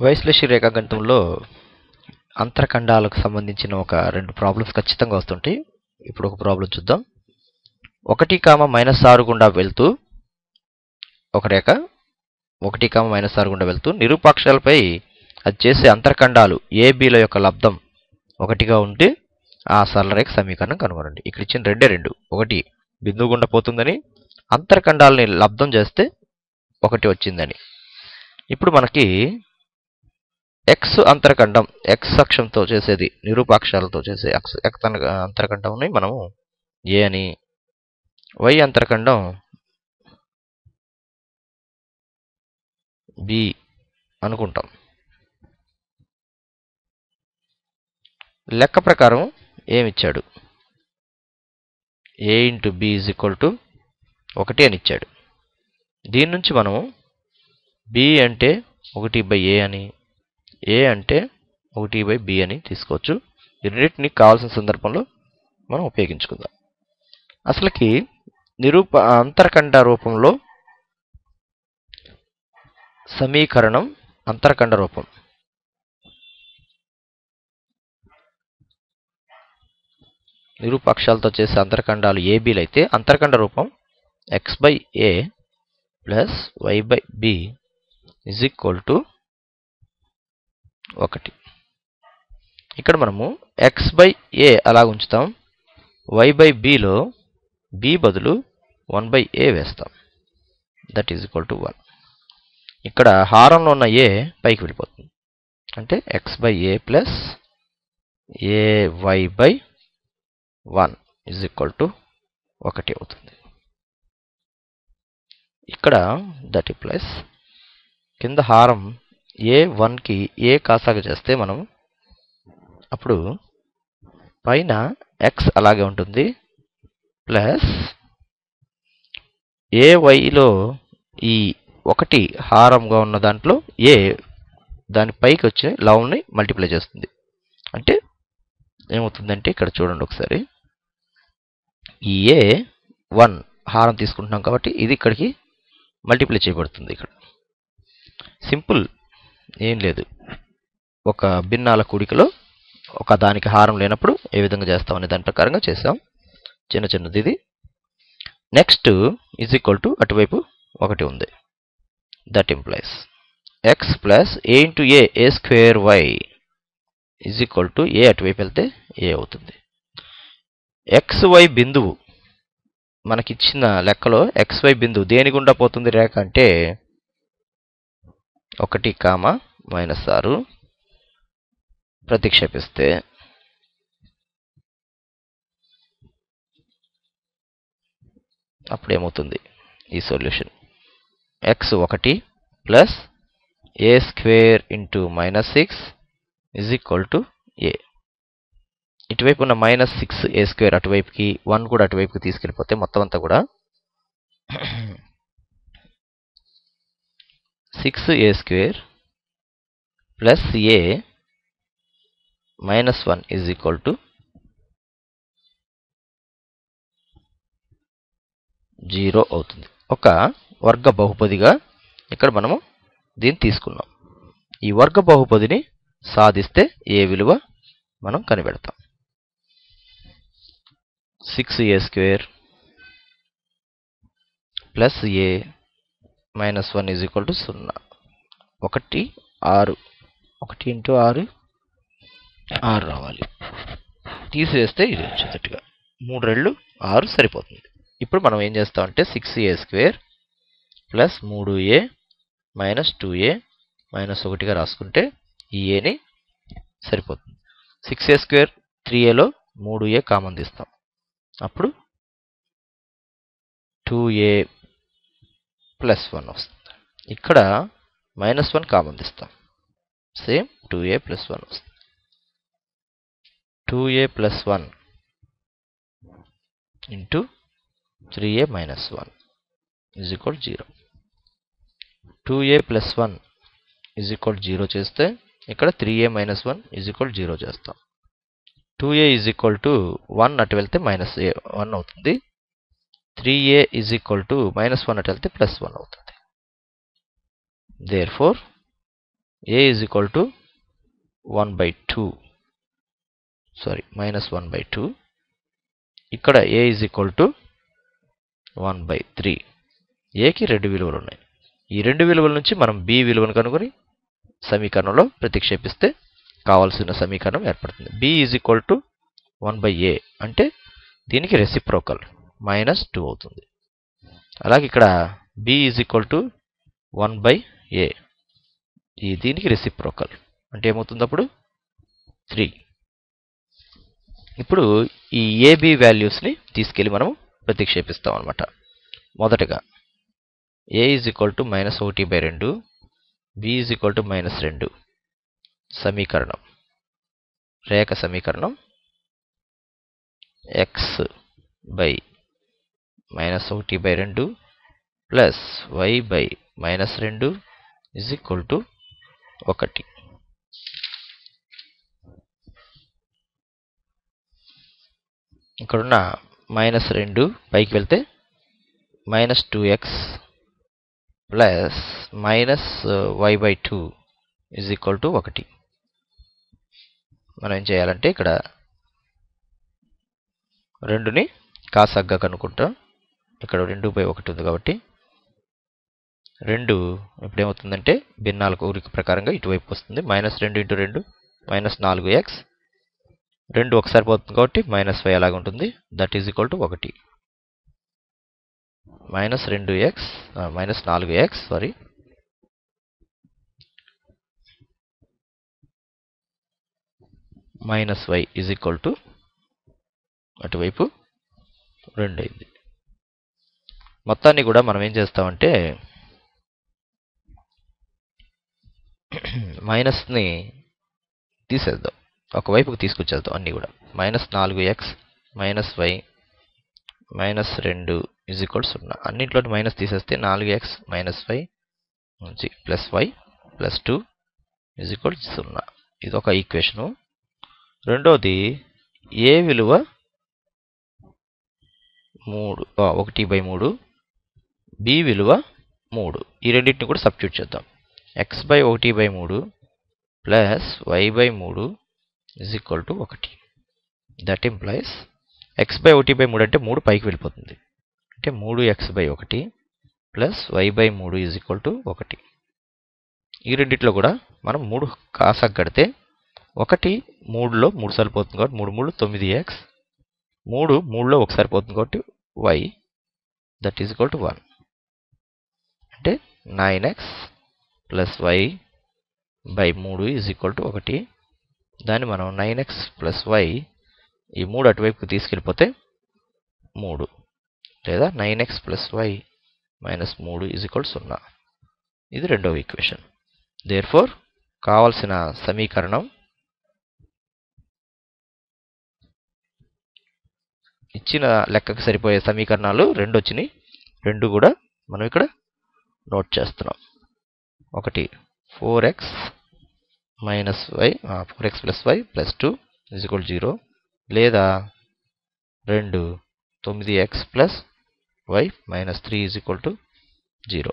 వైశ్లేషి రేఖాగణితంలో అంతరఖండాలకు సంబంధించిన ఒక 2 ప్రాబ్లమ్స్ ఖచ్చితంగా వస్తుంటాయి. ఇప్పుడు ఒక ప్రాబ్లం చూద్దాం. 1, -6 గుండా వెళ్తూ ఒక రేఖ 1, -6 గుండా వెళ్తూ నిరూపాక్షాలపై అది చేసే అంతరఖండాలు ఏబీల యొక్క లబ్ధం 1గా ఉంటే ఆ సరళరేఖ సమీకరణం కనుగొనండి. ఇక్కడ ఇచ్చిన రెండే రెండు. ఒకటి బిందువు గుండా పోతుందని, అంతరఖండాలని లబ్ధం చేస్తే 1 వచ్చిందని. ఇప్పుడు మనకి x అంతరఖండం x అక్షంతో చేసేది నిరూపాక్షాలతో చేసే x అంతరఖండంని మనము a అని, y అంతరఖండం b అనుకుంటాం. లెక్క ప్రకారం ఏమిచ్చాడు? a × b = 1 అని ఇచ్చాడు. దీని నుంచి మనము b అంటే 1/a అని, a అంటే 1/b అని తీసుకోవచ్చు. ఈ రెండింటిని కావాల్సిన సందర్భంలో మనం ఉపయోగించుకుందాం. అసలుకి అంతరఖండ రూపంలో సమీకరణం అంతరఖండ రూపం. నిరూపాక్షాలతో చేసే అంతరఖండాలు ఏబీలు అయితే అంతరఖండ రూపం x/a + y/b = 1. ఇక్కడ మనము x/a అలా ఉంచుతాం, y/bలో b బదులు 1/a వేస్తాం. That is equal to 1. ఇక్కడ హారంలో ఉన్న a పైకి వెళ్ళిపోతుంది. అంటే x/a + ay/1 = 1 అవుతుంది. ఇక్కడ దట్ ఇంప్లైస్ కింద హారం a1కి a కాసాగ చేస్తే మనం అప్పుడు పైన x అలాగే ఉంటుంది ప్లస్ ayలో ఈ 1 హారంగా ఉన్న దాంట్లో a దాని పైకి వచ్చే లవంని మల్టిప్లై చేస్తుంది. అంటే ఏమవుతుందంటే ఇక్కడ చూడండి ఒకసారి, ఈ a1 హారం తీసుకుంటున్నాం కాబట్టి ఇది ఇక్కడికి మల్టిప్లై చేయబడుతుంది. ఇక్కడ సింపుల్, ఏం లేదు. ఒక భిన్నాల కూడికలో ఒక దానికి హారం లేనప్పుడు ఏ విధంగా చేస్తాం అనే దాని ప్రకారంగా చేసాం. చిన్నది ఇది. నెక్స్ట్ ఈజ్ ఈక్వల్ టు అటువైపు 1 ఉంది. That implies x + a × a² y a అటువైపు వెళ్తే a అవుతుంది. xy బిందువు మనకిచ్చిన లెక్కలో xy బిందువు దేని గుండా పోతుంది రేఖ అంటే 1, -6 ప్రతిక్షేపిస్తే అప్పుడేమవుతుంది ఈ సొల్యూషన్? x1 + a² × -6 a. ఇటువైపు ఉన్న -6a² అటువైపుకి, 1 కూడా అటువైపుకి తీసుకెళ్ళిపోతే మొత్తం అంతా కూడా 6a² + a -1 0 అవుతుంది. ఒక వర్గ బహుపదిగా ఇక్కడ మనము దీన్ని తీసుకున్నాం. ఈ వర్గ బహుపదిని సాధిస్తే ఏ విలువ మనం కనిపెడతాం. 6a² + a -1 0. 1 6 1 × 6 6 రావాలి. తీసివేస్తే ఇది వచ్చేటట్టుగా 3 రెళ్ళు 6 సరిపోతుంది. ఇప్పుడు మనం ఏం చేస్తామంటే 6a² + 3a - 2a - 1గా రాసుకుంటే ఈ aని సరిపోతుంది. 6a² 3aలో 3a కామన్ తీస్తాం. అప్పుడు 2a + 1 వస్తుంది. ఇక్కడ -1 కామన్ తీస్తాం. సేమ్ 2a + 1 వస్తుంది. 2a + 1 × 3a - 1 0. 2a + 1 0 చేస్తే ఇక్కడ 3a - 1 0 చేస్తాం. 2a 1 అటు వెళ్తే -1 అవుతుంది. 3a -1 అటు వెళ్తే +1 అవుతుంది. Therefore a is equal to 1/2 sorry -1/2. ఇక్కడ a is equal to 1/3. aకి రెండు విలువలు ఉన్నాయి. ఈ రెండు విలువల నుంచి మనం b విలువను కనుగొని సమీకరణంలో ప్రతిక్షేపిస్తే కావాల్సిన సమీకరణం ఏర్పడుతుంది. b is equal to 1/a అంటే దీనికి రెసిప్రోకల్ -2 అవుతుంది. అలాగే ఇక్కడ b is equal to 1/a దీనికి రెసిప్రోకల్ అంటే ఏమవుతుంది అప్పుడు 3. ఇప్పుడు ఈ ab వాల్యూస్ని తీసుకెళ్ళి మనం ప్రతిక్షేపిస్తాం అన్నమాట. మొదటగా a is equal to -1/2, b is equal to -2 సమీకరణం రేఖ సమీకరణం x by -1/2 plus y by -2 is equal to 1. ఇక్కడున్న -2 పైకి వెళ్తే -2x plus -y/2 is equal to 1. మనం ఏం చేయాలంటే ఇక్కడ 2ని కాసాగ్గా కనుక్కుంటాం. ఇక్కడ 2/1 ఉంది కాబట్టి 2 ఇప్పుడు ఏమవుతుందంటే భిన్నాల కూడిక ప్రకారంగా ఇటువైపు వస్తుంది. -2 × 2 -4x 2 ఒకసారి పోతుంది కాబట్టి -5 అలాగ ఉంటుంది. That is equal to 1. -4x sorry -y is equal to అటువైపు 2 అయింది. మొత్తాన్ని కూడా మనం ఏం చేస్తామంటే మైనస్ని తీసేద్దాం, ఒకవైపుకి తీసుకొచ్చేద్దాం అన్నీ కూడా. -4x -y -2 is equal 0. అన్నింటిలో మైనస్ తీసేస్తే 4x -y నుంచి +y +2 ఈజ్ ఈక్వల్ 0. ఇది ఒక ఈక్వేషను. రెండోది a విలువ 1/3, b విలువ 3. ఈ రెండింటిని కూడా సబ్స్టిట్యూట్ చేద్దాం. x/1/3 plus y/3 is equal to 1. That implies x/1/3 అంటే 3 పైకి వెళ్ళిపోతుంది. అంటే 3x/1 plus y/3 is equal to 1. ఈ రెండిట్లో కూడా మనం 3 కాసాకు కడితే 1 3లో 3 సార్లు పోతుంది కాబట్టి 3 3 9x 3 3లో ఒకసారి పోతుంది కాబట్టి y that is equal to 1. అంటే 9x plus y/3 is equal to 1. దాన్ని మనం 9x ప్లస్ y ఈ 3 అటువైపుకి తీసుకెళ్ళిపోతే 3 లేదా 9x plus y -3 is equal 0. ఇది రెండవ ఈక్వేషన్. దేర్ఫోర్ కావాల్సిన సమీకరణం ఇచ్చిన లెక్కకు సరిపోయే సమీకరణాలు 2 వచ్చినాయి. 2 కూడా మనం ఇక్కడ నోట్ చేస్తున్నాం. ఒకటి 4x plus y plus 2 is equal 0 లేదా 2 9x plus y -3 is equal to 0.